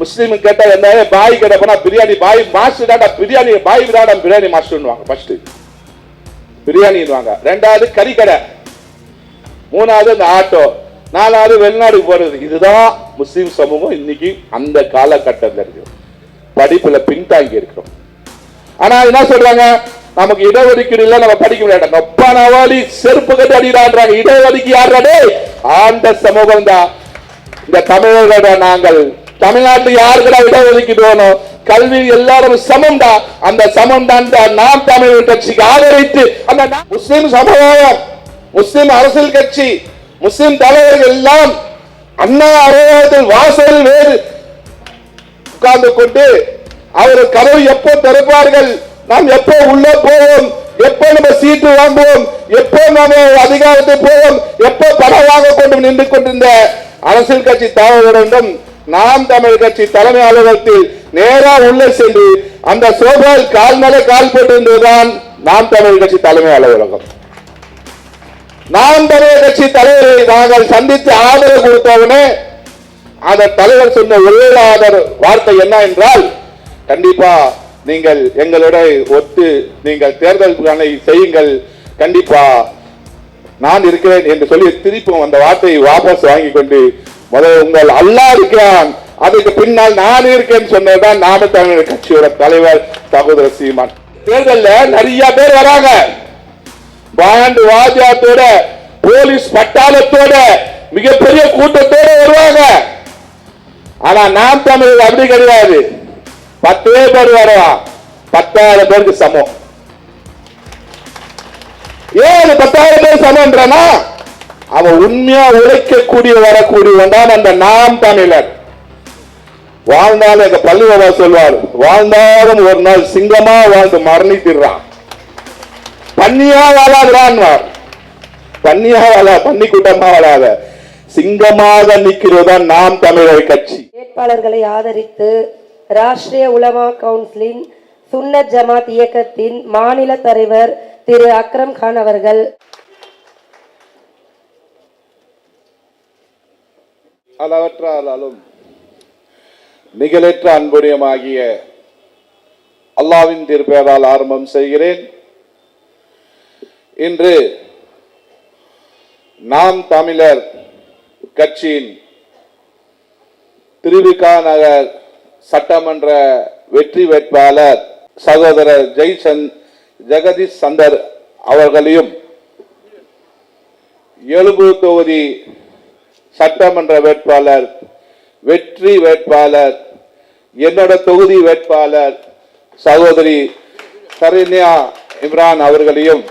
முஸ்லீம் கேட்டா என்ன பாய் கடை போனா பிரியாணி பாய் மாஸ்டர் டாடா பிரியாணி பாய் விடாடா பிரியாணி மாஸ்டர்னுவாங்க. ஃபர்ஸ்ட் பிரியாணின்னுவாங்க, ரெண்டாவது கறி கடை, மூணாவது இந்த ஆட்டோ, நாலாவது வெளிநாடுக்கு போறது. இதுதான் முஸ்லீம் சமூகம் இன்னைக்கு அந்த காலகட்டத்தில் இருக்கு. படிப்புல பின்தாங்கி இருக்கிறோம். ஆனா என்ன சொல்றாங்க, நமக்கு இடஒதுக்கீடு இல்ல, நம்ம படிக்க முடியாது. நப்பானவாளி செருப்பு கட்டி அடிக்கிறாங்க. இடஒதுக்கீடு யாரு? ஆண்ட சமூகம் தான். இந்த தமிழர்களோட நாங்கள் தமிழ்நாட்டில் யாருக்கா இடஒதுக்கீடு வேணும்? கல்வி எல்லாரும் சமம் தான். அந்த சமம் தான் நாம் தமிழர் கட்சிக்கு ஆதரித்து அந்த முஸ்லிம் சமுதாயம், முஸ்லிம் அரசியல் கட்சி, முஸ்லிம் தலைவர்கள் எல்லாம் அண்ணா அலுவலகத்தில் வாசலில் வேறு உட்கார்ந்து கொண்டு அவர் கதவு எப்போ திறப்பார்கள், நாம் எப்போ உள்ள போவோம், எப்போ நம்ம சீட்டு வாங்குவோம், எப்போ நம்ம அதிகாரத்தை போவோம், எப்போ பணம் வாங்க கொண்டு நின்று கொண்டிருந்த அரசியல் கட்சி தலைவரிடம் நாம் தமிழ் கட்சி தலைமை அலுவலகத்தில் நேரா உள்ளே சென்று அந்த சோபாவில் கால் மேலே கால் போட்டிருந்ததுதான் நாம் தமிழ் கட்சி தலைமை அலுவலகம். நாம் தமிழ் கட்சி தலைவரை நாங்கள் சந்தித்து ஆதரவு கொடுத்தவுடனே அந்த தலைவர் சொன்ன ஒரே வார்த்தை என்ன என்றால், கண்டிப்பா நீங்கள் எங்களோட ஒத்து நீங்கள் தேர்தல் செய்யுங்கள், கண்டிப்பா நான் இருக்கிறேன் என்று சொல்லி திருப்பும் அந்த வார்த்தையை வாபஸ் வாங்கி கொண்டு முதல் உங்கள் அல்லா இருக்கிறான், அதுக்கு பின்னால் நான் இருக்கேன் சொன்னதுதான் நாம தமிழர் கட்சியோட தலைவர் சகோதரர் சீமான். தேர்தலில் நிறைய பேர் வராங்க, பாண்டு வாஜாத்தோட போலீஸ் பட்டாளத்தோட மிகப்பெரிய கூட்டத்தோட வருவாங்க. ஆனா நாம் தமிழர் அப்படி கிடையாது. 10 பேர் வரலாம், 10,000 பேருக்கு சமம். ஏன் 10,000 பேர் சமம்ன்றனா, அவன் உண்மையா உழைக்கக்கூடிய வரக்கூடியவன் தான் அந்த நாம் தமிழர். வாழ்ந்தாலும் எங்க பள்ளி பாபா சொல்வார், வாழ்ந்தாலும் ஒரு நாள் சிங்கமா வாழ்ந்து மரணித்திடுறான், பன்னியா வாழாதுறான். பன்னியா வாழ, பன்னி கூட்டமா வாழாத, சிங்கமாக நிற்கிறதா நாம் தமிழர் கட்சி. வேட்பாளர்களை ஆதரித்து ராஷ்டிரிய உலமா கவுன்சிலின் சுன்னத் ஜமாத் இயக்கத்தின் மாநில தலைவர் திரு அக்ரம் கான் அவர்கள் அளவற்றாலும் நிகழற்ற அன்புடையமாகிய அல்லாவின் திருப்பெயரால் ஆரம்பம் செய்கிறேன். இன்று நாம் தமிழர் கட்சியின் திருவிகா நகர் சட்டமன்ற வெற்றி வேட்பாளர் சகோதரர் ஜெகதீஷ் சந்தர் அவர்களையும், எழும்பூர் தொகுதி சட்டமன்ற வேட்பாளர் வெற்றி வேட்பாளர் என்னோட தொகுதி வேட்பாளர் சகோதரி சரண்யா இம்ரான் அவர்களையும்,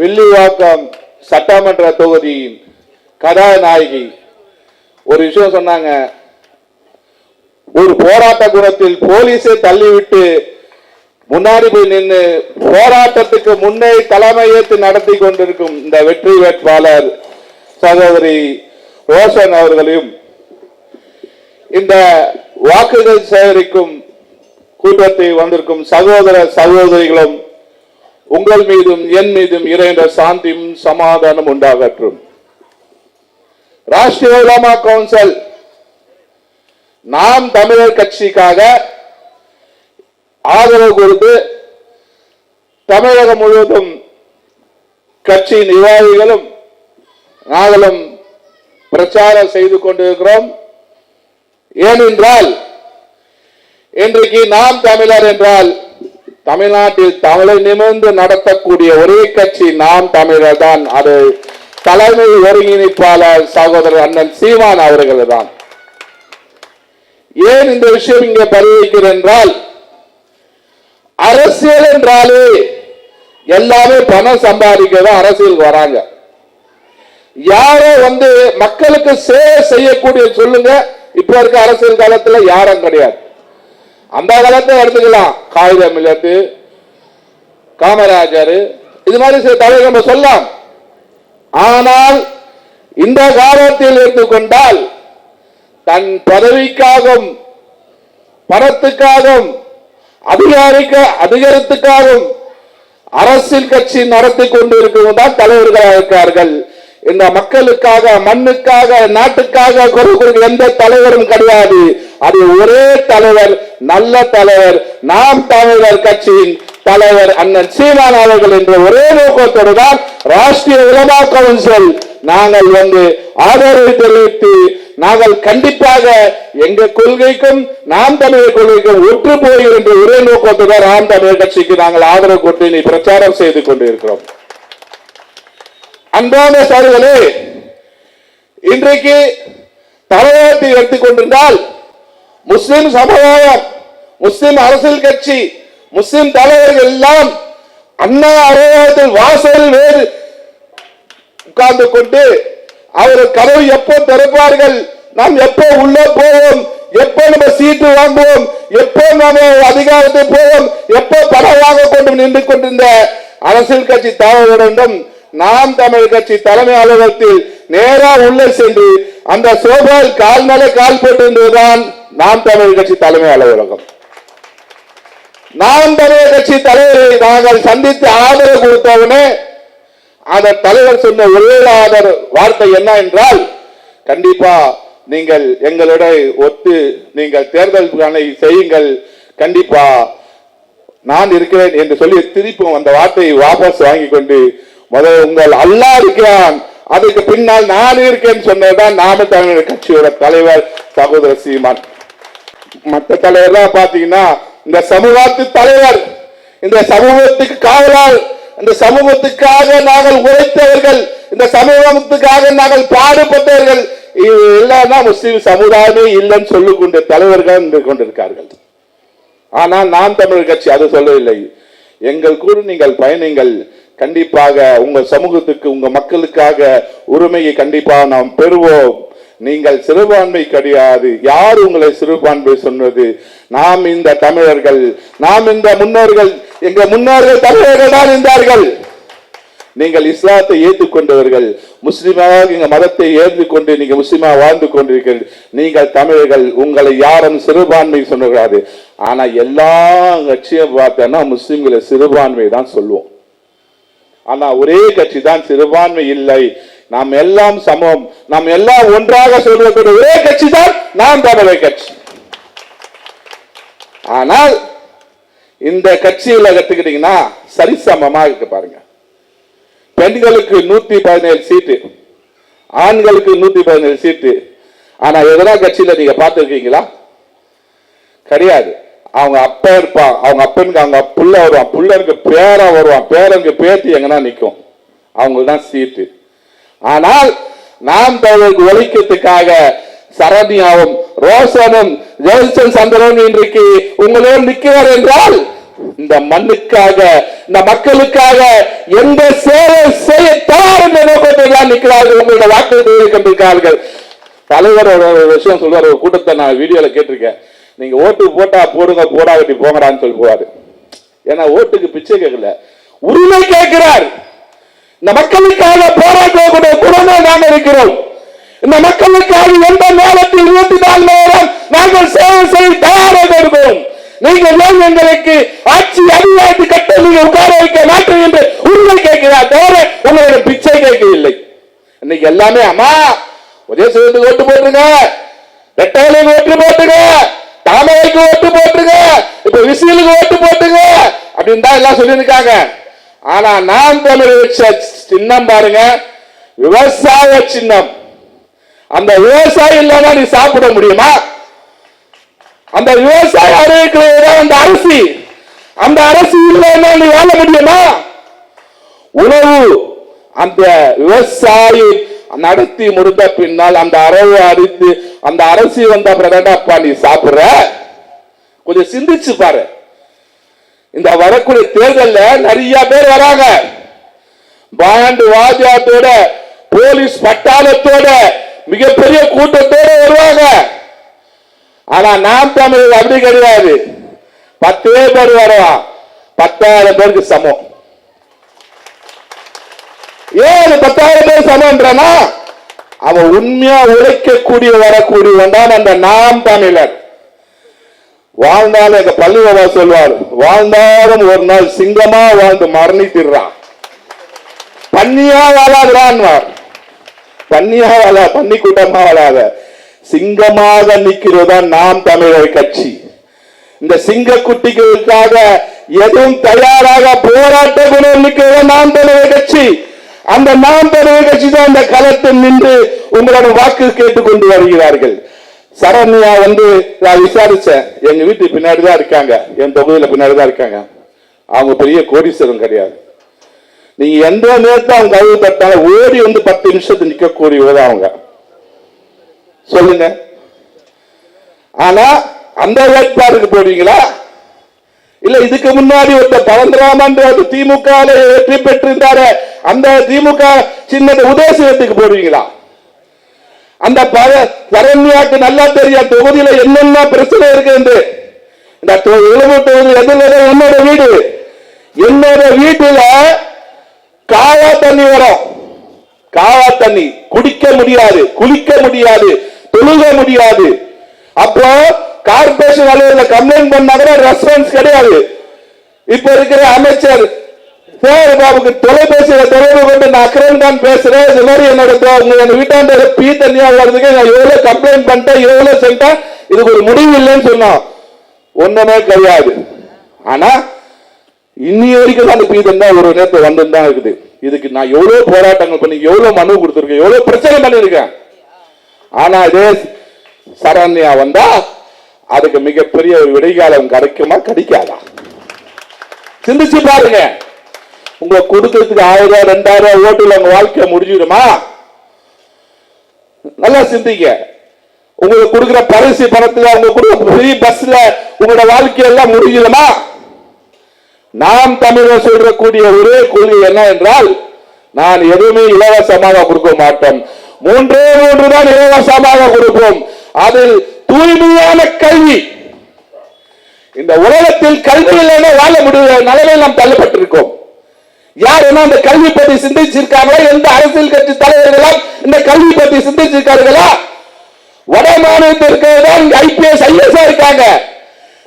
வில்லிவாக்கம் சட்டமன்ற தொகுதியின் கதாநாயகி ஒரு விஷயம் சொன்னாங்க, ஒரு போராட்ட குணத்தில் போலீஸை தள்ளிவிட்டு முன்னாடி போய் நின்று போராட்டத்துக்கு முன்னே தலைமை ஏற்று நடத்தி கொண்டிருக்கும் இந்த வெற்றி வேட்பாளர் சகோதரி ரோஷன் அவர்களையும், இந்த வாக்குகள் சேகரிக்கும் கூட்டத்தில் வந்திருக்கும் சகோதர சகோதரிகளும் உங்கள் மீதும் என் மீதும் இறைந்த சாந்தியும் சமாதானம் உண்டாகட்டும். ராஷ்டிரிய உலமா கவுன்சில் நாம் தமிழர் கட்சிக்காக ஆதரவு கொடுத்து தமிழகம் முழுவதும் கட்சி நிர்வாகிகளும் நாங்களும் பிரச்சாரம் செய்து கொண்டிருக்கிறோம். ஏனென்றால் இன்றைக்கு நாம் தமிழர் என்றால் தமிழ்நாட்டில் தமிழை நிமிர்ந்து நடத்தக்கூடிய ஒரே கட்சி நாம் தமிழர் தான். அது தலைமை ஒருங்கிணைப்பாளர் சகோதரர் அண்ணன் சீமான் அவர்கள் தான். ஏன் இந்த விஷயம் இங்கே பதிவிக்கிறேன் என்றால், அரசியல் என்றாலே எல்லாமே பணம் சம்பாதிக்கதான் அரசியல் வராங்க. யாரோ மக்களுக்கு சேவை செய்யக்கூடிய சொல்லுங்க, இப்ப இருக்க அரசியல் காலத்துல யாரும் கிடையாது. அந்த காலத்தை எடுத்துக்கலாம், காகிதம் இல்லத்து காமராஜர், இது மாதிரி சில தலைவர் நம்ம சொல்லலாம். ஆனால் இந்த காலத்தில் எடுத்துக்கொண்டால் தன் பதவிக்காகவும் பணத்துக்காகவும் அதிகாரத்துக்காகவும் அரசியல் கட்சி நடத்தி கொண்டிருக்கும் தான் தலைவர்களாக இருக்கார்கள். இந்த மக்களுக்காக, மண்ணுக்காக, நாட்டுக்காக குரல் கொடுக்க எந்த தலைவரும் கிடையாது. அது ஒரே தலைவர், நல்ல தலைவர், நாம் தமிழர் கட்சியின் தலைவர் அண்ணன் சீமான் அவர்கள் என்ற ஒரே நோக்கத்தோடு தான் ராஷ்டிரிய உலமா கவுன்சில் நாங்கள் ஆதரவு தெரிவித்து நாங்கள் கண்டிப்பாக எங்க கொள்கைக்கும் நாம் தமிழர் கொள்கைக்கும் ஒற்று போகிறோம் என்ற ஒரே நோக்கத்தோடு நாம் தமிழர் கட்சிக்கு நாங்கள் ஆதரவு கொடுத்து நீ பிரச்சாரம் செய்து கொண்டிருக்கிறோம். அன்பான சகோதரர்களே, இன்றைக்கு தமிழகத்தை எடுத்துக் கொண்டிருந்தால் முஸ்லிம் சமுதாயம், முஸ்லிம் அரசியல் கட்சி, முஸ்லிம் தலைவர்கள் எல்லாம் அண்ணா அறையாளத்தில் வாசலில் வேறு உட்கார்ந்து கொண்டு அவர் கதவு எப்போ திறப்பார்கள், நாம் எப்போ உள்ள போவோம், எப்போ நம்ம சீட்டு வாங்குவோம், எப்போ நம்ம அதிகாரத்தை போவோம், எப்போ பணம் வாங்க கொண்டு நின்று கொண்டிருந்த அரசியல் கட்சி தலைவரிடம் நாம் தமிழ் கட்சி தலைமை அலுவலகத்தில் நேரா உள்ளே சென்று அந்த சோபாவில் கால் மேலே கால் போட்டிருந்ததுதான் நாம் தமிழ் கட்சி தலைமை அலுவலகம். நாம் தமிழ் கட்சி தலைவரை நாங்கள் சந்தித்து ஆதரவு கொடுத்தவனே அந்த தலைவர் சொன்ன ஒரே ஆதரவு வார்த்தை என்ன என்றால், கண்டிப்பா நீங்கள் எங்களோட ஒத்து நீங்கள் தேர்தல் செய்யுங்கள், கண்டிப்பா நான் இருக்கிறேன் என்று சொல்லி திருப்பும் அந்த வார்த்தையை வாபஸ் வாங்கி கொண்டு முதல் உங்கள் அல்லாஹ் இருக்கிறான், அதுக்கு பின்னால் நான் இருக்கேன் சொன்னதுதான் நாம தமிழர் கட்சியோட தலைவர் சகோதரர் சீமான். மற்ற தலைவர் தான் பாத்தீங்கன்னா இந்த சமூகத்து தலைவர், இந்த சமூகத்துக்கு காவலால், இந்த சமூகத்துக்காக நாங்கள் உழைத்தவர்கள், இந்த சமூகத்துக்காக நாங்கள் பாடுபட்டவர்கள், இது எல்லாம் முஸ்லிம் சமுதாயமே இல்லைன்னு சொல்லிக் கொண்ட தலைவர்கள் இருந்து கொண்டிருக்கார்கள். ஆனால் நாம் தமிழர் கட்சி அது சொல்லவில்லை. எங்கள் கூட நீங்கள் பயணிங்கள், கண்டிப்பாக உங்க சமூகத்துக்கு, உங்க மக்களுக்காக உரிமையை கண்டிப்பாக நாம் பெறுவோம். நீங்கள் சிறுபான்மை கிடையாது. யார் உங்களை சிறுபான்மை சொன்னது? நாம் இந்த தமிழர்கள், நாம் இந்த முன்னோர்கள், எங்க முன்னோர்கள் தமிழர்கள் தான் இருந்தார்கள். நீங்கள் இஸ்லாத்தை ஏற்றுக்கொண்டவர்கள், முஸ்லிமாக எங்க மதத்தை ஏற்றுக்கொண்டு நீங்க முஸ்லிமாக வாழ்ந்து கொண்டிருக்கிறீர்கள். நீங்கள் தமிழர்கள், உங்களை யாரும் சிறுபான்மை சொன்னது. ஆனா எல்லா கட்சியும் பார்த்தோன்னா முஸ்லிம்களை சிறுபான்மை தான் சொல்லுவோம். ஆனா ஒரே கட்சி தான் சிறுபான்மை இல்லை, நாம் எல்லாம் சமம், நாம் எல்லாம் ஒன்றாக சொல்வதற்கு ஒரே கட்சி தான் நாம் தமிழர் கட்சி. ஆனால் இந்த கட்சியில கத்துக்கிட்டீங்கன்னா சரிசமமா இருக்கு பாருங்க. பெண்களுக்கு 117 சீட்டு, ஆண்களுக்கு 117 சீட்டு. ஆனா எதனா கட்சியில நீங்க பார்த்திருக்கீங்களா? கிடையாது. அவங்க அப்பா இருப்பான், அவங்க அப்பனுக்கு அவங்க புள்ள வருவான், புள்ளனுக்கு பேரா வருவான், பேரனுக்கு பேத்தி எங்கன்னா நிற்கும், அவங்களுக்கு தான் சீட்டு. ஆனால் நாம் தமிழருக்கு ஒழிக்கிறதுக்காக சரண்யாவும் ரோஷனும் ஜெயசன் சந்திரன் இன்றைக்கு உங்களோடு நிற்கிறார் என்றால் இந்த மண்ணுக்காக, இந்த மக்களுக்காக எந்த சேவை செய்ய தயார் என்ற நோக்கத்தில் தான் நிற்கிறார்கள். உங்களோட வாக்குறுதியை கொண்டிருக்கிறார்கள். தலைவரோட விஷயம் சொல்வார், ஒரு கூட்டத்தை நான் வீடியோல கேட்டிருக்கேன். நீங்க ஓட்டு போட்டா போடுங்க, போடாட்டி போங்கடான்னு சொல்லி போவாரு. ஏன்னா ஓட்டுக்கு பிச்சை கேட்கல, உரிமை கேட்கிறார். இந்த மக்களுக்காக போராட்டக்கூடிய குடும்பமே நாங்கள் இருக்கிறோம். இந்த மக்களுக்காக எந்த நேரத்தில் 24 நேரம் நாங்கள் சேவை செய்ய தயாராக இருக்கிறோம். நீங்கள் எங்களுக்கு ஆட்சி அதிகாரத்தை கட்ட நீங்கள் உட்கார வைக்க மாட்டோம் என்று உரிமை கேட்கிறார், தவிர உங்களோட பிச்சை கேட்கவில்லை. இன்னைக்கு எல்லாமே அம்மா உதயசூரத்துக்கு ஓட்டு போட்டுருங்க, ரெட்டாலைக்கு ஓட்டு போட்டுங்க, தாமரைக்கு ஓட்டு போட்டுருங்க, இப்ப விசிலுக்கு ஓட்டு போட்டுங்க அப்படின்னு தான் எல்லாம் சொல்லியிருக்காங்க. ஆனா நாம் தமிழர் சின்னம் பாருங்க, விவசாய சின்னம். அந்த விவசாயம் இல்லாம நீ சாப்பிட முடியுமா? அந்த விவசாய அறிவிக்கிற அந்த அரிசி, அந்த அரிசி இல்லாம நீ வாழ முடியுமா? உணவு அந்த விவசாயி நடத்தி முடிந்த பின்னால் அந்த அரவு அரித்து அந்த அரசி வந்த பிரதாப்பா நீ சாப்பிடுற. கொஞ்சம் சிந்திச்சு பாரு. இந்த வரக்கூடிய தேர்தல்ல நிறைய பேர் வராங்க, பாண்டு வாஜாத்தோட போலீஸ் பட்டாளத்தோட மிகப்பெரிய கூட்டத்தோட வருவாங்க. ஆனா நாம் தமிழர் அப்படி கிடையாது. 10 பேர் வருவான், 10,000 பேருக்கு சமம். ஏன் 10,000 பேர் சமம்ன்றனா அவன் உண்மையா உழைக்கக்கூடிய வரக்கூடியவன் தான் அந்த நாம் தமிழர். வாழ்ந்தாலும் எங்க பள்ளிவாசா சொல்வார், வாழ்ந்தாலும் ஒரு நாள் சிங்கமா வாழ்ந்து மரணித்திடுறான், பன்னியா வாழாதுறான். பன்னியாக பன்னி கூட்டமா வராத, சிங்கமாக நிற்கிறதா நாம் தமிழர் கட்சி. இந்த சிங்க குட்டிகளுக்காக எதுவும் தயாராக போராட்ட குணம் நிற்கிறதா நாம் தமிழர் கட்சி. அந்த நாம் தமிழர் கட்சி தான் இந்த களத்தில் நின்று உங்களோட வாக்கு கேட்டுக்கொண்டு வருகிறார்கள். சரண்யா நான் விசாரிச்சேன், எங்க வீட்டு பின்னாடிதான் இருக்காங்க, என் தொகுதியில பின்னாடிதான் இருக்காங்க. அவங்க பெரிய கோடீஸ்வரம் கிடையாது. நீங்க எந்த நேரத்தில் அவங்க கழுவு தட்டாலும் ஓடி 10 நிமிஷத்துக்கு நிற்கக்கூடியவதான் அவங்க. சொல்லுங்க. ஆனா அந்த வேட்பாளருக்கு போடுவீங்களா? இல்ல இதுக்கு முன்னாடி பரந்தராமன் திமுக வெற்றி பெற்றிருந்தாரு, அந்த திமுக சின்னத்தை உதயசிவத்துக்கு போடுவீங்களா? அந்த சரண்யாக்கு நல்லா தெரியும் தொகுதியில என்னென்ன பிரச்சனை இருக்கு என்று. இந்த இளமூர் தொகுதி எதிர்த்து என்னோட வீடு, என்னோட வீட்டுல காவா தண்ணி வரும். காவா தண்ணி குடிக்க முடியாது, குளிக்க முடியாது, தொழுக முடியாது. அப்போ கார்பரேஷன் அலுவலக கம்ப்ளைண்ட் பண்ணா கூட ரெஸ்பான்ஸ் கிடையாது. இப்ப இருக்கிற அமைச்சர் பாபுக்கு தொலைபேசியில தொடர்பு கொண்டு நான் அக்ரம் தான் பேசுறேன், இது மாதிரி என்னோட வீட்டாண்ட பீ தண்ணியா வர்றதுக்கு நான் எவ்வளவு கம்ப்ளைண்ட் பண்ணிட்டேன், எவ்வளவு செஞ்சேன், இதுக்கு ஒரு முடிவு இல்லைன்னு சொன்னோம். ஒண்ணுமே கிடையாது. ஆனா இன்னி வரைக்கும் அந்த பீ தண்ணி ஒரு நேரத்தில் வந்து தான் இருக்குது. இதுக்கு நான் எவ்வளவு போராட்டங்கள் பண்ணி, எவ்வளவு மனு கொடுத்திருக்கேன், எவ்வளவு பிரச்சனை பண்ணிருக்கேன். ஆனா இதே சரண்யா வந்தா அதுக்கு மிகப்பெரிய ஒரு விடைகாலம் கிடைக்குமா கிடைக்காதா? சிந்திச்சு பாருங்க. உங்க கொடுக்கறதுக்கு 1000 2000 ஓட்டுல உங்க வாழ்க்கை முடிஞ்சிடுமா? நல்லா சிந்திங்க. உங்களுக்கு கொடுக்கிற பரிசு பணத்துல, உங்க கொடுக்கிற ஃப்ரீ பஸ்ல உங்களோட வாழ்க்கை எல்லாம் முடிஞ்சிடுமா? நாம் தமிழர் சொல்லக்கூடிய ஒரே கொள்கை என்ன என்றால், நான் எதுவுமே இலவசமாக கொடுக்க மாட்டோம், 3 தான் இலவசமாக கொடுப்போம். அதில் தூய்மையான கல்வி. இந்த உலகத்தில் கல்வி இல்லைன்னா வாழ முடியாத நிலைமையில் நாம் தள்ளப்பட்டிருக்கோம். யார் என்ன அந்த கல்வி பற்றி சிந்திச்சிருக்காங்களா? எந்த அரசியல் கட்சி தலைவர்களாம் இந்த கல்வி பற்றி சிந்திச்சிருக்கார்களா? வட மாநிலத்திற்கு தான் ஐபிஎஸ் ஐஏஎஸ் இருக்காங்க.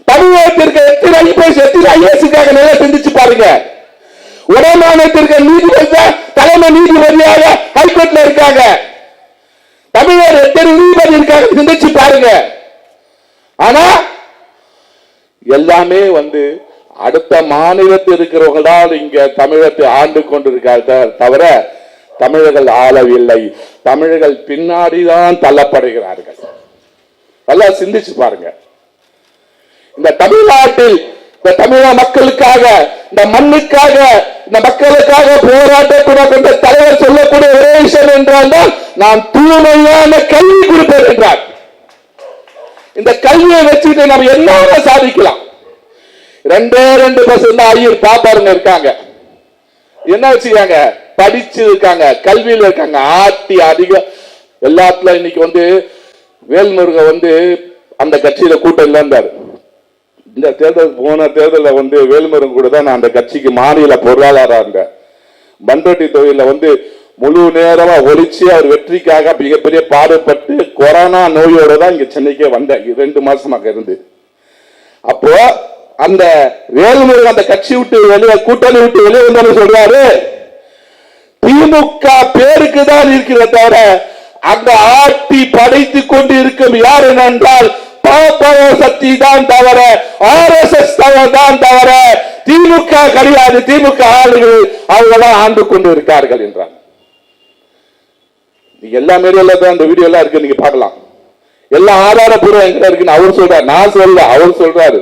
தமிழகத்திற்கு எத்தனை ஐபிஎஸ் எத்தனை ஐஏஎஸ் இருக்காங்க நல்லா சிந்திச்சு பாருங்க. வட மாநிலத்திற்கு நீதிபதி தலைமை நீதிபதியாக ஹைகோர்ட்ல இருக்காங்க. தமிழர் எத்தனை நீதிபதி இருக்காங்க சிந்திச்சு பாருங்க. ஆனா எல்லாமே அடுத்த மாநிலத்தில் இருக்கிறவங்க தான் இங்க தமிழகத்தை ஆண்டு கொண்டிருக்கார்கள் தவிர தமிழர்கள் ஆளவில்லை. தமிழர்கள் பின்னாடிதான் தள்ளப்படுகிறார்கள். நல்லா சிந்திச்சு பாருங்க. இந்த தமிழ்நாட்டில் இந்த தமிழக மக்களுக்காக, இந்த மண்ணுக்காக, இந்த மக்களுக்காக போராட்டக்கூடிய தலைவர் சொல்லக்கூடிய ஒரே விஷயம் என்றால் தான் நான் தூய்மையான கல்வி கொடுப்பேன் என்றார். இந்த கல்வியை வச்சுட்டு நம்ம என்ன சாதிக்கலாம்? 2% ஐயர் பாப்பாருங்க இருக்காங்க. என்ன வச்சுக்காங்க? படிச்சு இருக்காங்க, கல்வியில் இருக்காங்க. ஆட்டி அதிகம் எல்லாத்துல இன்னைக்கு வேல்முருகன் அந்த கட்சியில கூட்டம் இல்லைன்றாரு. இந்த தேர்தல் போன தேர்தலில் வேல்முருகன் கூட தான் நான் அந்த கட்சிக்கு மாநில பொருளாதாரம் இருந்தேன். பண்ருட்டி தொகுதியில் முழு நேரமா ஒழிச்சு அவர் வெற்றிக்காக மிகப்பெரிய பாடுபட்டு கொரோனா நோயோட தான் இங்க சென்னைக்கே வந்தேன் 2 மாசமாக இருந்து. அப்போ அந்த வேல்முருகன் அந்த கட்சி விட்டு வெளியே, கூட்டணி விட்டு வெளியே வந்தாலும் சொல்றாரு, திமுக பேருக்கு தான் இருக்கிறத தவிர அந்த ஆட்டி படைத்துக் கொண்டு இருக்கும் யார் என்றால் சக்தி தான் தவிர, RSS தான் தவிர திமுக கிடையாது. திமுக ஆளுகள் அவங்கதான் ஆண்டு கொண்டு இருக்கார்கள் என்றார். எல்லா மீடியால தான் அந்த வீடியோ எல்லாம் இருக்கு, நீங்க பார்க்கலாம். எல்லா ஆதாரப்பூர்வம் எங்க இருக்குன்னு அவர் சொல்றாரு, நான் சொல்ல, அவர் சொல்றாரு.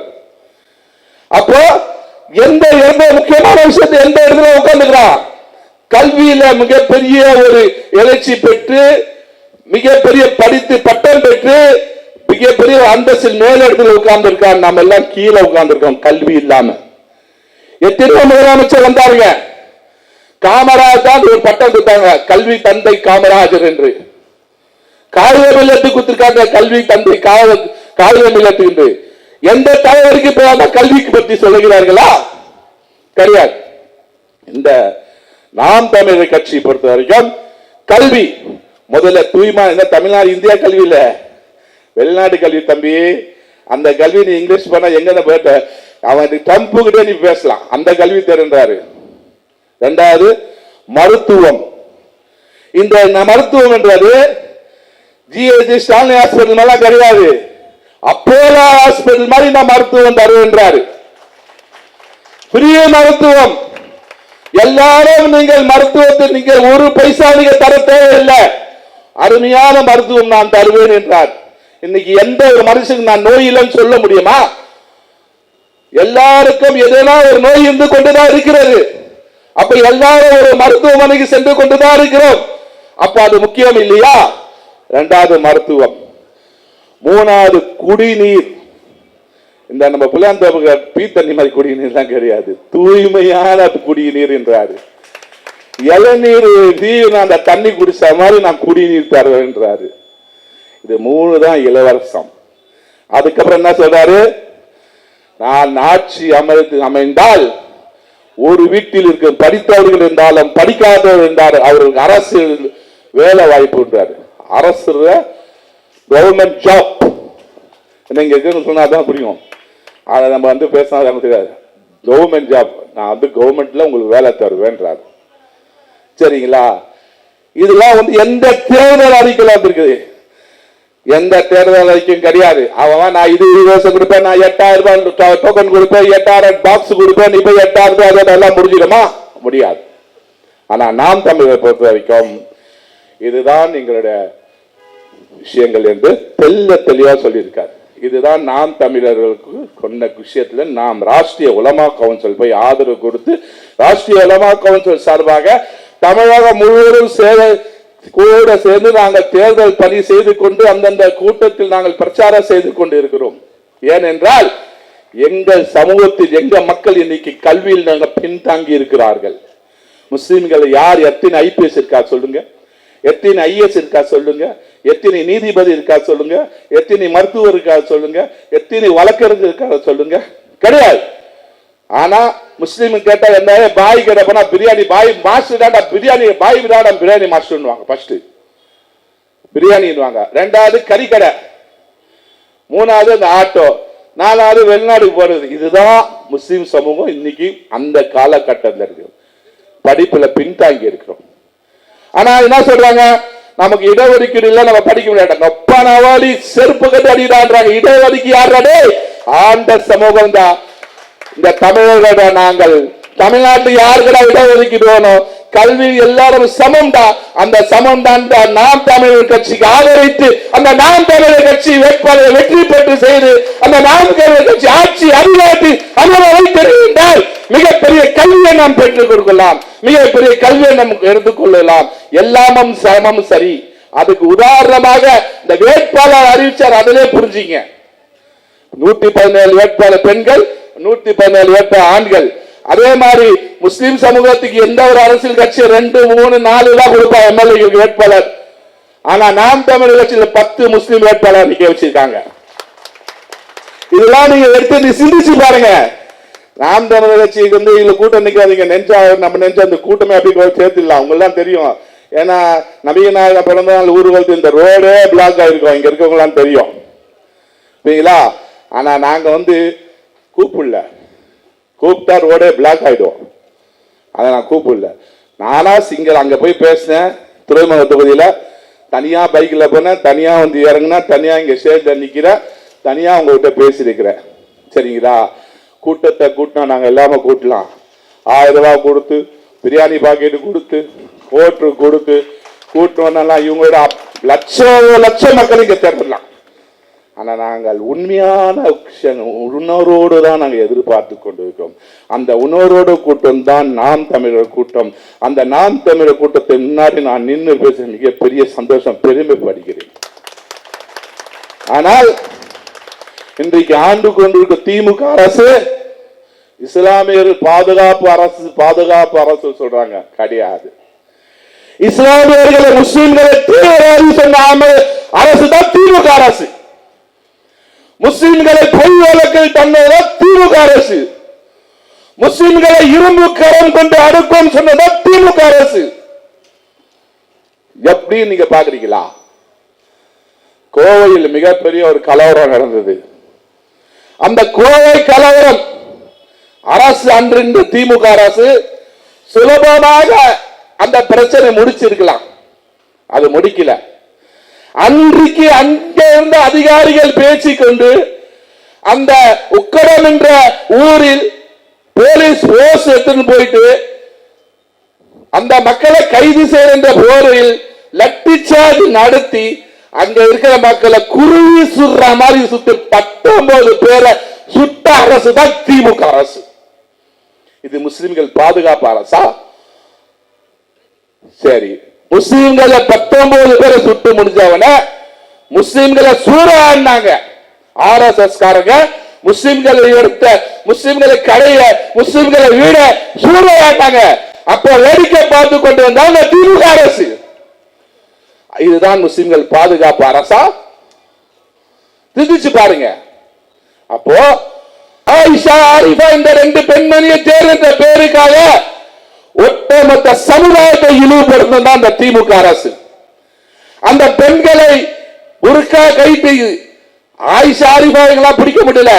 அப்போ எந்த முக்கியமான விஷயத்தை எந்த இடத்துல உட்கார்ந்துக்கிறான்? கல்வியில மிகப்பெரிய ஒரு எழுச்சி பெற்று, மிகப்பெரிய படித்து பட்டம் பெற்று, மிகப்பெரிய அந்தஸ்தில் மேலிடத்தில் உட்கார்ந்து இருக்காங்க. நம்ம எல்லாம் கீழே உட்கார்ந்து இருக்கோம் கல்வி இல்லாம. எத்தனையோ முதலமைச்சர் வந்தாருங்க. காமராஜ் தான் ஒரு பட்டம் கொடுத்தாங்க, கல்வி தந்தை காமராஜர் என்று. காகித மில்லத்துக்கு கொடுத்திருக்காங்க, கல்வி தந்தை காகித மில்லத்து என்று. எந்த தலைவருக்கு இப்ப கல்விக்கு பற்றி சொல்லுகிறார்களா? கிடையாது. இந்த நாம் தமிழர் கட்சி பொறுத்த வரைக்கும் கல்வி முதல்ல தூய்மை. இந்த தமிழ்நாடு இந்தியா கல்வி இல்ல, வெளிநாட்டு கல்வி தம்பி. அந்த கல்வி நீ இங்கிலீஷ் பண்ண எங்க போயிட்ட அவன் ட்ரம்ப் கிட்ட நீ பேசலாம், அந்த கல்வி தருன்றாரு. 2வது மருத்துவம். இந்த மருத்துவம் என்றது ஜிஹெச் ஸ்டாலினி ஹாஸ்பிட்டல் எல்லாம் கிடையாது. அப்போலோ ஹாஸ்பிட்டல் மாதிரி நான் மருத்துவம் தருவேன்றாரு. பிரிய மருத்துவம் எல்லாரும் நீங்கள் மருத்துவத்தை நீங்கள் ஒரு பைசா நீங்க தர தேவையில்லை, அருமையான மருத்துவம் நான் தருவேன் என்றார். இன்னைக்கு எந்த ஒரு மனுஷனுக்கு நான் நோய் இல்லைன்னு சொல்ல முடியுமா? எல்லாருக்கும் எதனா ஒரு நோய் இருந்து கொண்டுதான் இருக்கிறது. அப்ப எல்லாரும் ஒரு மருத்துவமனைக்கு சென்று கொண்டுதான் இருக்கிறோம். அப்ப அது முக்கியம் இல்லையா? இரண்டாவது மருத்துவம், மூணாவது குடிநீர். இந்த நம்ம புலாந்தோப்புக்கு பீ தண்ணி மாதிரி குடிநீர் தான் கிடையாது, தூய்மையான குடிநீர் என்றாரு. இளநீர் அந்த தண்ணி குடிச்ச மாதிரி நான் குடிநீர் தருவேன் என்றாரு. இது மூணு தான் இலவசம். அதுக்கப்புறம் என்ன சொல்றாரு? நான் ஆட்சி அமைந்தால் ஒரு வீட்டில் இருக்க படித்தவர்கள் இருந்தாலும் படிக்காதவர்கள் இருந்தாலும் அவர்களுக்கு அரசு வேலை வாய்ப்பு என்றாரு. அரசு கவர்மெண்ட் ஜாப் நீங்க சொன்னாதான் புரியும். அதை நம்ம வந்து பேசினா தெரியாது. கவர்மெண்ட் ஜாப், நான் வந்து கவர்மெண்ட்ல உங்களுக்கு வேலை தருவேன்றாரு. சரிங்களா? இதெல்லாம் வந்து எந்த தேர்தல் அறிக்கையில இருக்குது? எந்த தேர்தல் அறிக்கையும் கிடையாது. அவன் நான் இது இலவசம் கொடுப்பேன், நான் 8000 ரூபாய் டோக்கன் கொடுப்பேன், 8000 பாக்ஸ் கொடுப்பேன், இப்ப 8000 ரூபாய் எல்லாம் முடிஞ்சிடுமா? முடியாது. ஆனா நாம் தமிழரை பொறுத்த வரைக்கும் இதுதான் எங்களுடைய விஷயங்கள் என்று தெளிவா சொல்லியிருக்காரு. இதுதான் நாம் தமிழர்களுக்கு கொண்ட விஷயத்துல நாம் ராஷ்டிரிய உலமா கவுன்சில் போய் ஆதரவு கொடுத்து ராஷ்டிரிய உலமா கவுன்சில் சார்பாக தமிழகம் முழுவதும் கூட சேர்ந்து நாங்கள் தேர்தல் பணி செய்து கொண்டு அந்தந்த கூட்டத்தில் நாங்கள் பிரச்சாரம் செய்து கொண்டு இருக்கிறோம். ஏனென்றால் எங்கள் சமூகத்தில் எங்க மக்கள் இன்னைக்கு கல்வியில் நாங்கள் பின்தாங்கி இருக்கிறார்கள். முஸ்லிம்கள் யார் எத்தனை ஐபிஎஸ் இருக்கா சொல்லுங்க, எத்தனை ஐஎஸ் இருக்கா சொல்லுங்க, எத்தனை நீதிபதி இருக்கா சொல்லுங்க, எத்தனை மருத்துவர் இருக்கா சொல்லுங்க, எத்தனை வழக்கறிஞர் இருக்கா சொல்லுங்க? கிடையாது. ஆனா முஸ்லீம் கேட்டா என்ன? பாய் கடை போனா பிரியாணி பாய் மாஸ்டர் பிரியாணி பாய் விடாடம் பிரியாணி மாஸ்டர் ஃபர்ஸ்ட் பிரியாணிவாங்க, ரெண்டாவது கறி கடை, மூணாவது இந்த ஆட்டோ, நாலாவது வெளிநாடுக்கு போறது. இதுதான் முஸ்லீம் சமூகம் இன்னைக்கு அந்த காலகட்டத்தில் இருக்கு. படிப்புல பின்தாங்கி இருக்கிறோம். ஆனா என்ன சொல்றாங்க? நமக்கு இடஒதுக்கீடு இல்ல, நம்ம படிக்க முடியாட்டாங்க. ஒப்பானவாளி செருப்பு கட்டு அடிக்கிறாங்க. இடஒதுக்கீடு யாரு? ஆண்ட சமூகம் தான். இந்த தமிழர்கள நாங்கள் தமிழ்நாட்டில் யாருக்கடா இடஒதுக்கீடு வேணும்? கல்வி எல்லாரும் சமம் தான். அந்த சமம் தான் நாம் தமிழர் கட்சிக்கு ஆதரித்து அந்த நாம் தமிழர் கட்சி வேட்பாளரை வெற்றி பெற்று செய்து அந்த நாம் தமிழர் கட்சி ஆட்சி அதிகாரத்தில் அமர்வை தெரிவித்தால் மிகப்பெரிய கல்வியை நாம் பெற்றுக் கொடுக்கலாம், மிகப்பெரிய கல்வியை நாம் எடுத்துக்கொள்ளலாம். எல்லாமும் சமம் சரி. அதுக்கு உதாரணமாக இந்த வேட்பாளர் அறிவிச்சார், அதிலே புரிஞ்சுங்க. 117 வேட்பாளர் பெண்கள், 117 வேட்பாளர் ஆண்கள். அதே மாதிரி முஸ்லிம் சமூகத்துக்கு எந்த ஒரு அரசியல் கட்சி 2, 3, 4 தான் கொடுப்பா எம்எல்ஏ வேட்பாளர். ஆனா நாம் தமிழர் கட்சியில 10 முஸ்லிம் வேட்பாளர் நிக்க வச்சிருக்காங்க. இதெல்லாம் நீங்க எடுத்து சிந்திச்சு பாருங்க. நாம் தமிழர் கட்சிக்கு வந்து இதுல கூட்டம் நிக்காதீங்க. நம்ம நெஞ்சா அந்த கூட்டமே அப்படி சேர்த்துடலாம். உங்களுக்கு எல்லாம் தெரியும். ஏன்னா நபிகநாயக பிறந்த நாள் ஊர்வலத்தில் இந்த ரோடே பிளாக் ஆயிருக்கும், இங்க இருக்கவங்களாம் தெரியும். சரிங்களா? ஆனா நாங்க வந்து கூப்பிட்டா ரோடே பிளாக் ஆயிடும். அதை நான் கூப்பிடல. நானா சிங்கர் அங்க போய் பேசினேன். துறைமுக தொகுதியில தனியா பைக்ல போனேன், தனியா வந்து இறங்கினா, தனியா இங்க ஸ்டேஜ்ல நிக்கிறேன், தனியா உங்ககிட்ட பேசியிருக்கிறேன். சரிங்களா? கூட்டத்தை கூட்டினா நாங்க எல்லாமே கூட்டலாம். 1000 ரூபாய் கொடுத்து பிரியாணி பாக்கெட்டு கொடுத்து கோட்டு கொடுத்து கூட்டணும்னா இவங்களோட லட்சம் மக்கள் இங்க தேர்ந்தலாம். ஆனா நாங்கள் உண்மையான உணர்வோடு தான் நாங்கள் எதிர்பார்த்து கொண்டிருக்கிறோம். அந்த உணர்வோடு கூட்டம் தான் நாம் தமிழர் கூட்டம். அந்த நாம் தமிழர் கூட்டத்தை முன்னாடி நான் நின்று பேச மிகப்பெரிய சந்தோஷம், பெருமைப்படுகிறேன். ஆனால் இன்றைக்கு ஆண்டு கொண்டிருக்க திமுக அரசு இஸ்லாமியர் பாதுகாப்பு அரசு சொல்றாங்க. கிடையாது. இஸ்லாமியர்களை முஸ்லிம்களை தீவிரவாதி சொன்ன அரசு தான் திமுக அரசு. முஸ்லிம்களை பொய் வழக்கில் தன்னதா திமுக அரசு. முஸ்லிம்களை இரும்பு கரம் கொண்டு அடுக்கும் சொன்னதா திமுக அரசு. எப்படி நீங்க பாக்குறீங்களா? கோவையில் மிகப்பெரிய ஒரு கலவரம் நடந்தது. அந்த கோவை கலவரம் அரசு அன்று திமுக அரசு சுலபமாக அந்த பிரச்சனை முடிச்சிருக்கலாம். அது முடிக்கல. அன்றைக்கு அங்கே இருந்த அதிகாரிகள் பேசிக்கொண்டு அந்த உக்கடம் என்ற ஊரில் போலீஸ் போர்ஸ் எடுத்துன்னு போயிட்டு அந்த மக்களை கைது செய்கின்ற போரில் லட்டிச்சார்ஜ் நடத்தி அங்க இருக்கிற மக்களை குருவி சுடுற மாதிரி சுட்டு 19 பேரை சுட்ட அரசு தான் திமுக அரசு. இது முஸ்லிம்கள் பாதுகாப்பு அரசா? சரி, முஸ்லிம்களை 19 பேரை சுட்டு முடிஞ்சவன முஸ்லிம்களை சூறாடினாங்க. RSS காரங்க முஸ்லிம்களை எடுத்த முஸ்லிம்களை கடைய முஸ்லிம்களை வீட சூறையாட்டாங்க. அப்போ வேடிக்கை பார்த்து கொண்டு வந்தாங்க திமுக அரசு. இதுதான் முஸ்லிம்கள் பாதுகாப்பு அரசா? சிந்திச்சு பாருங்க. அப்போ ஆயிஷா ஆரிஃபா இந்த 2 பெண்மணியை தேர்ந்த பேருக்காக ஒட்டுமொத்த சமுதாயத்தை இழிவுபடுத்தும் தான் அந்த திமுக அரசு. அந்த பெண்களை புர்கா கைட்டு ஆயிஷா ஆரிஃபா எல்லாம் பிடிக்க முடியல.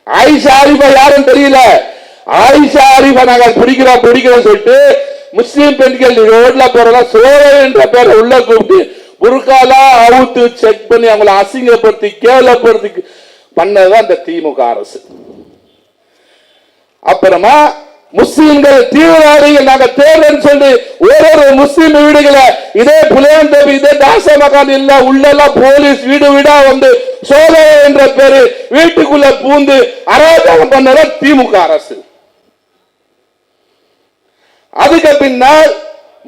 ஆயிஷா ஆரிஃபா யாரும் தெரியல. ஆயிஷா ஆரிஃபா நாங்கள் பிடிக்கிறோம் சொல்லிட்டு முஸ்லிம் பெண்கள் ரோட்ல போறதா சோழ என்ற பேரை உள்ள கூப்பிட்டு புர்காலா அவுத்து செக் பண்ணி அவங்களை அசிங்கப்படுத்தி கேவலப்படுத்தி பண்ணதுதான் இந்த திமுக அரசு. அப்புறமா முஸ்லிம்கள் தீவிரவாதிகள் நாங்க தேர்தல் சொல்லி ஒரு முஸ்லிம் வீடுகளை இதே புலையந்தேவி இதே தாசமகான் இல்ல உள்ளெல்லாம் போலீஸ் வீடு வீடா வந்து சோதனை என்ற பேரு வீட்டுக்குள்ள பூந்து அராஜகம் பண்ணத திமுக அரசு. அதுக்கு பின்னால்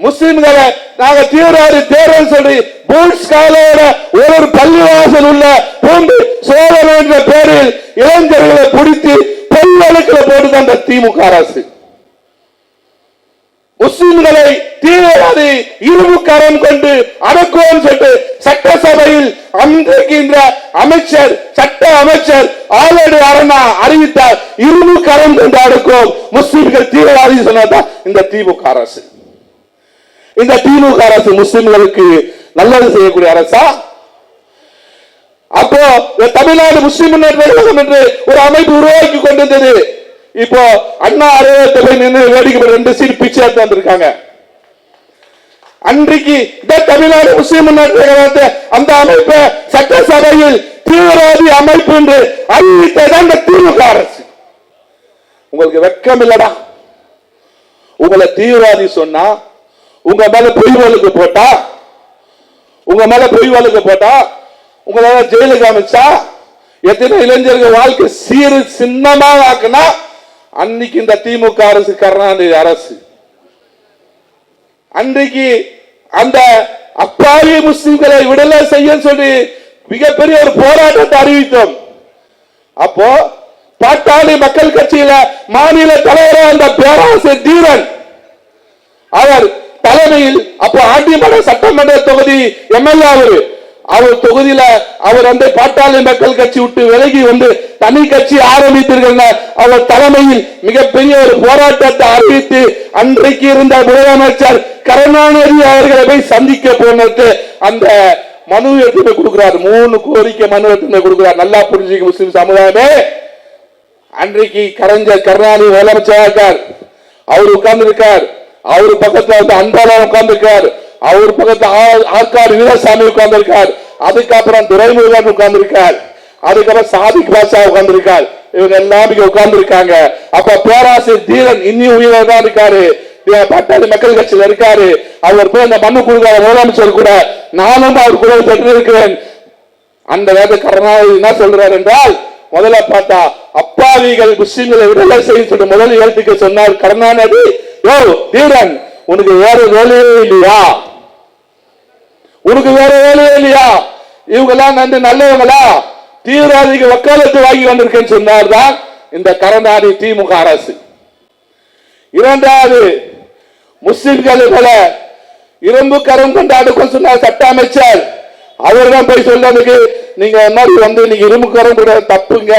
முஸ்லிம்களை நாங்க தீவிரவாதி தேர்தல் சொல்லி பூட்ஸ் காலோட ஒரு பள்ளிவாசல் உள்ள பூந்து சோதனை என்ற பேரில் இளைஞர்களை பிடித்து பொதுவழக்கில் போட்டு அந்த திமுக அரசு. முஸ்லிம்களை தீவிரவாதி இரும்பு கரம் கொண்டு அடக்குவோம் சொல்லிட்டு சட்டசபையில் அன்றைக்கு இந்த அமைச்சர் சட்ட அமைச்சர் ஆல்ரெடி அரணா அறிவித்தார். இரும்பு கரம் கொண்டு அடக்குவோம் முஸ்லிம்கள் தீவிரவாதி சொன்னதான் இந்த திமுக அரசு. இந்த திமுக அரசு முஸ்லிம்களுக்கு நல்லது செய்யக்கூடிய அரசா? அப்போ தமிழ்நாடு முஸ்லிம் முன்னேற்ற கழகம் என்று ஒரு அமைப்பு உருவாக்கி கொண்டிருந்தது. இப்போ அண்ணா அலுவலகத்தை போய் நின்று வேடிக்கை 2 சீட் பிச்சை எடுத்து வந்திருக்காங்க. அன்றைக்கு தமிழ்நாடு முஸ்லிம் முன்னேற்ற கழகத்தை அந்த அமைப்பை சட்டசபையில் தீவிரவாதி அமைப்பு என்று அறிவித்ததான் இந்த திமுக அரசு. உங்களுக்கு வெட்கம் இல்லடா? உங்களை தீவிரவாதி சொன்னா உங்க மேல பொய் வழக்கு போட்டா உங்களால ஜெயிலுக்கு அமைச்சா எத்தனை இளைஞர்கள் வாழ்க்கை சீரு சின்னமாக ஆக்குனா அன்னைக்கு இந்த திமுக அரசு கருணாநிதி அரசு. அன்றைக்கு அந்த அப்பாவி முஸ்லிம்களை விடுதலை செய்ய சொல்லி மிகப்பெரிய ஒரு போராட்டத்தை அறிவித்தோம். அப்போ பாட்டாளி மக்கள் கட்சியில மாநில தலைவராக அந்த பேராசிரியர் தீரன் அவர் தலைமையில் அப்போ ஆண்டிமட சட்டமன்ற தொகுதி எம்எல்ஏ அவர் தொகுதியில அவர் வந்து பாட்டாளி மக்கள் கட்சி விட்டு விலகி வந்து தனி கட்சி ஆரம்பித்திருக்கிறார். அவர் தலைமையில் மிகப்பெரிய ஒரு போராட்டத்தை அறிவித்து அன்றைக்கு இருந்த முதலமைச்சர் கருணாநிதி அவர்களை போய் சந்திக்க போனது அந்த மனு எடுத்து கொடுக்கிறார். 3 கோரிக்கை மனு எடுத்து கொடுக்கிறார். நல்லா புரிஞ்சுக்க முஸ்லிம் சமுதாயமே. அன்றைக்கு கலைஞர் கருணாநிதி முதலமைச்சர் இருக்கார். அவர் உட்கார்ந்து இருக்கார். அவர் பக்கத்துல வந்து அன்பாளர் உட்கார்ந்து இருக்கார். அவர் பக்கத்துல ஆற்காடு வீரசாமி உட்கார்ந்து இருக்கார். அதுக்கப்புறம் துரைமுருகன் உட்கார்ந்து இருக்கார். அதுக்கப்புறம் சாதிக் பாஷா உட்கார்ந்து இருக்கார். இவங்க எல்லாம் இங்க உட்கார்ந்து இருக்காங்க. அப்ப பேராசிரியர் தீரன் இன்னும் உயிரோட தான் இருக்காரு. பாட்டாளி மக்கள் கட்சியில் இருக்காரு. அவர் போய் அந்த மனு கொடுக்கிற முதலமைச்சர் கூட நானும் அவர் கூட பெற்று இருக்கிறேன். அந்த வேத கருணாநிதி என்ன சொல்றாரு என்றால் முதல்ல பார்த்தா அப்பாவிகள் முஸ்லிம்களை விடுதலை செய்ய சொல்லி முதல் எழுத்துக்கு சொன்னார் கருணாநிதி. யோ தீரன், உனக்கு வேற வேலையே இல்லையா? இவங்க எல்லாம் நல்லவங்களா? தீவிரவாதிக்கு வக்காலத்து வாங்கி வந்திருக்கேன்னு சொன்னார் தான் இந்த கருணாநிதி திமுக அரசு. இரண்டாவது, முஸ்லிம்களை இரும்பு கரம் கொண்டு அடுக்கும் சொன்னார் சட்ட அமைச்சர். அவர்தான் போய் சொல்றதுக்கு நீங்க மாதிரி வந்து நீங்க இரும்பு கரம் கூட தப்புங்க,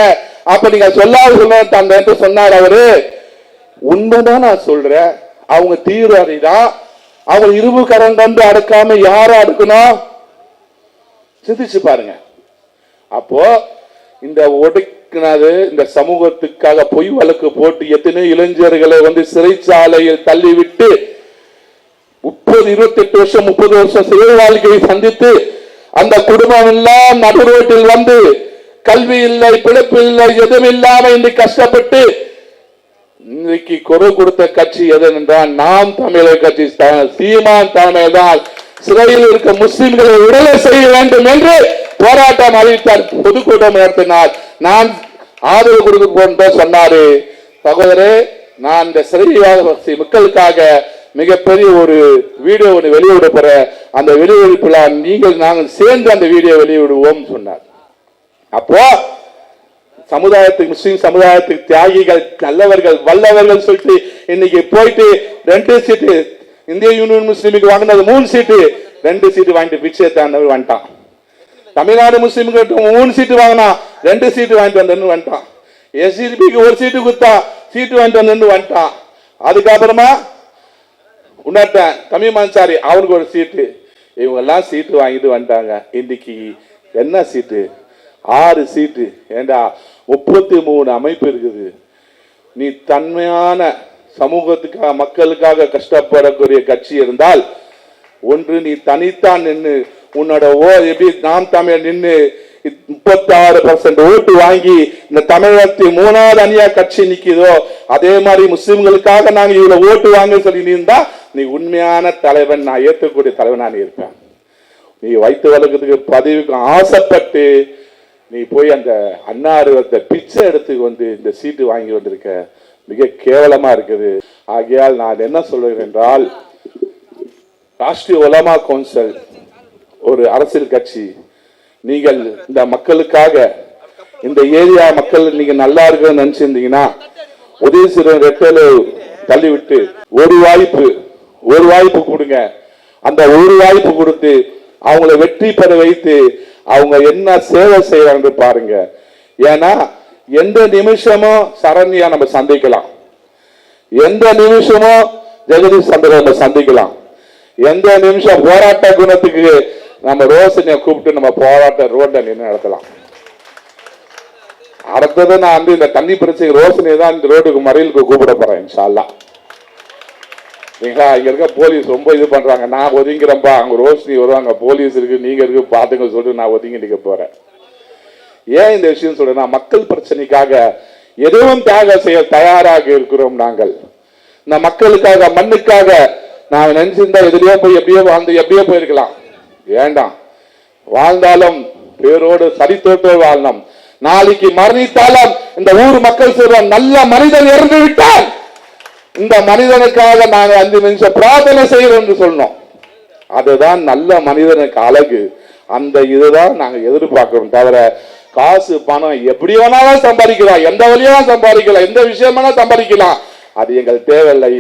அப்ப நீங்க சொல்லாத சொன்னார். அவரு உண்மைதான் நான் சொல்றேன். அவங்க தீவிரவாதி தான். அவங்க இரும்பு கரம் கொண்டு அடுக்காம யார அடுக்கணும்? சிந்திச்சு பாருங்க. அப்போ இந்த ஒடுக்கினது இந்த சமூகத்துக்காக பொய் வழக்கு போட்டு எத்தனை இளைஞர்களை வந்து சிறைச்சாலையில் தள்ளிவிட்டு 28 வருஷம் 30 வருஷம் சிறை வாழ்க்கையை சந்தித்து அந்த குடும்பம் எல்லாம் நடு ரோட்டில் வந்து கல்வி இல்லை, பிழைப்பு இல்லை, எதுவும் இல்லாம இன்னைக்கு கஷ்டப்பட்டு இன்னைக்கு குரல் கொடுத்த கட்சி எது என்றால் நாம் தமிழர் கட்சி. சீமான் தலைமையில்தான் சிறையில் இருக்க முஸ்லிம்களை விடுதலை செய்ய வேண்டும் என்று போராட்டம் அறிவித்தார். பொதுக்கூட்டம் நடத்தினார். நான் ஆதரவு கொடுக்க சொன்னாரு. சகோதரே, நான் இந்த சிறைவாசி மக்களுக்காக மிகப்பெரிய ஒரு வீடியோ ஒன்று வெளியிட போற, அந்த வெளியிடப்பில் நாங்கள் சேர்ந்து அந்த வீடியோ வெளியிடுவோம் சொன்னார். அப்போ சமுதாயத்துக்கு, முஸ்லிம் சமுதாயத்துக்கு தியாகிகள், நல்லவர்கள், வல்லவர்கள் சொல்லிட்டு இன்னைக்கு போயிட்டு 2 சீட்டு இந்திய யூனியன் முஸ்லீமுக்கு வாங்கினது 3 சீட்டு, 2 சீட்டு வாங்கிட்டு பிச்சை தாண்டவர் வந்துட்டான். தமிழ்நாடு முஸ்லீமுக்கு 3 சீட்டு வாங்கினா 2 சீட்டு வாங்கிட்டு வந்து வந்துட்டான். எஸ்சிபிக்கு 1 சீட்டு குத்தா சீட்டு வாங்கிட்டு வந்து வந்துட்டான். அதுக்கப்புறமா உணர்த்தேன் தமிழ் மன்சாரி, அவனுக்கு 1 சீட்டு. இவங்க எல்லாம் சீட்டு வாங்கிட்டு வந்துட்டாங்க. இன்னைக்கு என்ன சீட்டு? 6 சீட்டு. ஏண்டா 33 அமைப்பு இருக்குது. நீ தன்மையான சமூகத்துக்காக, மக்களுக்காக கஷ்டப்படக்கூடிய கட்சி இருந்தால், ஒன்று நீ தனித்தான் நின்று உன்னோட எப்படி நாம் தமிழ் நின்று 36% ஓட்டு வாங்கி இந்த தமிழகத்தில் 3வது அணியா கட்சி நிக்குதோ, அதே மாதிரி முஸ்லிம்களுக்காக நாங்க இவ்வளவு ஓட்டு வாங்க சொல்லி இருந்தா நீ உண்மையான தலைவன், நான் ஏற்கக்கூடிய தலைவன் நான் இருப்பேன். நீ வைத்து வளர்க்கறதுக்கு பதவிக்கு ஆசைப்பட்டு நீ போய் அந்த அன்னாருவத்தை பிச்சை எடுத்து வந்து இந்த சீட்டு வாங்கி வந்திருக்க, மிக கேவலமா இருக்குது. ஆகையால் நான் என்ன சொல்லுகிறேன் என்றால், ராஷ்டிரிய உலமா கவுன்சில் ஒரு அரசியல் கட்சி. நீங்கள் இந்த மக்களுக்காக, இந்த ஏரியா மக்கள் நீங்க நல்லா இருக்குன்னு நினைச்சிருந்தீங்கன்னா, உதயசீரன் ரெட்டல தள்ளிவிட்டு ஒரு வாய்ப்பு கொடுங்க. அந்த ஒரு வாய்ப்பு கொடுத்து அவங்களை வெற்றி பெற வைத்து அவங்க என்ன சேவை செய்யறாங்க பாருங்க. ஏன்னா எந்த நிமிஷமும் சரண்யா நம்ம சந்திக்கலாம், எந்த நிமிஷமும் ஜெகதீஷ் சந்திர நம்ம சந்திக்கலாம், எந்த நிமிஷம் போராட்ட குணத்துக்கு நம்ம ரோஷனியை கூப்பிட்டு நம்ம போராட்ட ரோட்ல நின்று நடத்தலாம். அடுத்தது நான் வந்து இந்த தண்ணி பிரச்சனை ரோஷனியை தான் இந்த ரோடுக்கு மறியலுக்கு கூப்பிட போறேன் இன்ஷா அல்லாஹ். இங்க இருக்க போலீஸ் ரொம்ப இது பண்றாங்க, நான் ஒதுங்கிறப்பா, அங்க ரோஷினி வருவாங்க, போலீஸ் இருக்கு, நீங்க இருக்கு, பாத்துங்க சொல்லிட்டு நான் ஒதுங்கி நிக்க போறேன். ஏன் இந்த விஷயம் சொல்றேன்னா, மக்கள் பிரச்சனைக்காக எதுவும் தியாகம் செய்ய தயாராக இருக்கிறோம் நாங்கள். இந்த மக்களுக்காக, மண்ணுக்காக நாங்க நினைச்சிருந்தா எதிரையோ போய் எப்படியோ வாழ்ந்து எப்படியோ போயிருக்கலாம். வேண்டாம், வாழ்ந்தாலும் பேரோடு சரித்தோட்டோ வாழணும். நாளைக்கு மரணித்தாலும் இந்த ஊர் மக்கள் சொல்றோம், நல்ல மனிதன் இறந்து விட்டால் இந்த மனிதனுக்காக நாங்க 5 நிமிஷம் பிரார்த்தனை செய்யறோம் என்று சொன்னோம். அதுதான் நல்ல மனிதனுக்கு அழகு. அந்த இதுதான் நாங்க எதிர்பார்க்கிறோம். தவிர காசு பணம் எப்படி வேணாலும் சம்பாதிக்கலாம், எந்த வழியாலும் சம்பாதிக்கலாம், எந்த விஷயமான சம்பாதிக்கலாம், அது எங்கள் தேவையில்லை.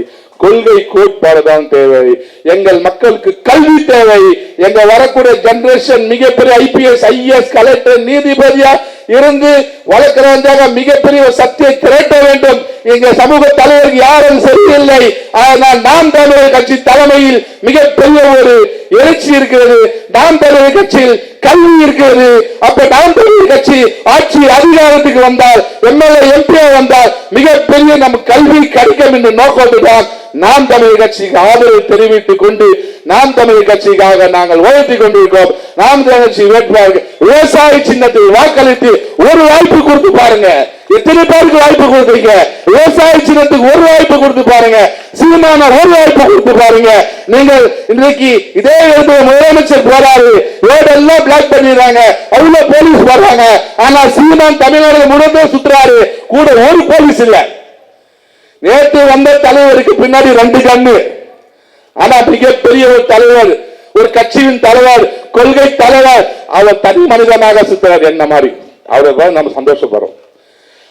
கொள்கை கோட்பாடு தான் தேவை. எங்கள் மக்களுக்கு கல்வி தேவை. எங்க வரக்கூடிய ஜெனரேஷன் மிகப்பெரிய IPS, IAS, கலெக்டர், நீதிபதியா இருந்து வளர்க்கிறவங்க மிகப்பெரிய சக்தியை திரட்ட வேண்டும். எங்க சமூக தலைவருக்கு யாரும் சரியில்லை. ஆனால் நாம் தமிழர் கட்சி தலைமையில் மிகப்பெரிய ஒரு எழுச்சி இருக்கிறது. நாம் தமிழர் கட்சியில் கல்வி இருக்கிறது. அப்ப நாம் தமிழர் கட்சி ஆட்சி அதிகாரத்துக்கு வந்தால், MLA MP வந்தால் மிகப்பெரிய நம்ம கல்வி கிடைக்கும் என்ற நோக்கத்துடன் நாம் தமிழர் கட்சிக்கு ஆதரவு தெரிவித்துக் கொண்டு நாம் தமிழர் கட்சிக்காக நாங்கள் உழைத்துக் கொண்டிருக்கிறோம். நாம் தமிழர் கட்சி வேட்பாளர்கள் விவசாய சின்னத்தில் வாக்களித்து ஒரு வாய்ப்பு கொடுத்து பாருங்க. எத்தனை பேருக்கு வாய்ப்பு கொடுத்தீங்க? விவசாய சின்னத்துக்கு ஒரு வாய்ப்பு கொடுத்து பாருங்க. சீமான ஒரு வாய்ப்பு கொடுத்து பாருங்க. நீங்கள் இன்றைக்கு இதே முதலமைச்சர் போறாரு, ரோடெல்லாம் பிளாக் பண்ணிடுறாங்க, அவ்வளவு போலீஸ் வர்றாங்க. ஆனா சீமான் தமிழ்நாடு முழுவதும் சுற்றுறாரு, கூட ஒரு போலீஸ் இல்ல. நேற்று வந்த தலைவருக்கு பின்னாடி 2 கண்ணு. ஆனா மிகப்பெரிய ஒரு தலைவர், ஒரு கட்சியின் தலைவர், கொள்கை தலைவர், அவர் தனி மனிதனாக சுற்றுறார். என்ன மாதிரி அவரை நம்ம சந்தோஷப்படுறோம்.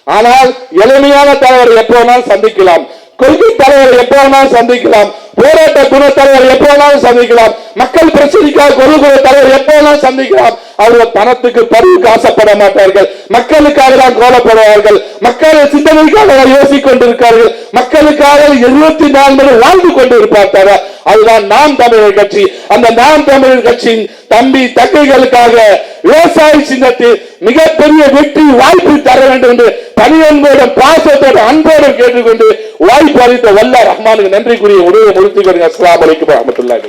ஆனால் எளிமையான தலைவர் எப்போ வேணாலும் சந்திக்கலாம், கொள்கை தலைவர் எப்போ வேணாலும் சந்திக்கலாம், போராட்ட குண தலைவர் எப்போ வேணாலும் சந்திக்கலாம், மக்கள் பிரச்சனைக்காக கொள்கை தலைவர் எப்போ வேணாலும் சந்திக்கலாம். அவர்கள் பணத்துக்கு பதவிக்கு ஆசைப்பட மாட்டார்கள், மக்களுக்காக தான் கோலப்படுவார்கள், மக்கள் சிந்தனைக்காக யோசித்துக் கொண்டிருக்கிறார்கள், மக்களுக்காக 24 மணி வாழ்ந்து கொண்டிருப்பார்கள். அதுதான் நாம் தமிழர் கட்சி. அந்த நாம் தமிழர் கட்சியின் தம்பி தங்கைகளுக்காக விவசாய சின்னத்தில் மிகப்பெரிய வெற்றி வாய்ப்பு தர வேண்டும் என்று பணியன்போடும் பாசத்தோடு அன்போடும் கேட்டுக்கொண்டு வாய்ப்பு அளித்த வல்ல ரஹ்மானுக்கு நன்றி கூறிய எழுத்துக்கிறீங்க. அஸ்ஸலாமு அலைக்கும் வரஹ்மத்துல்லாஹி.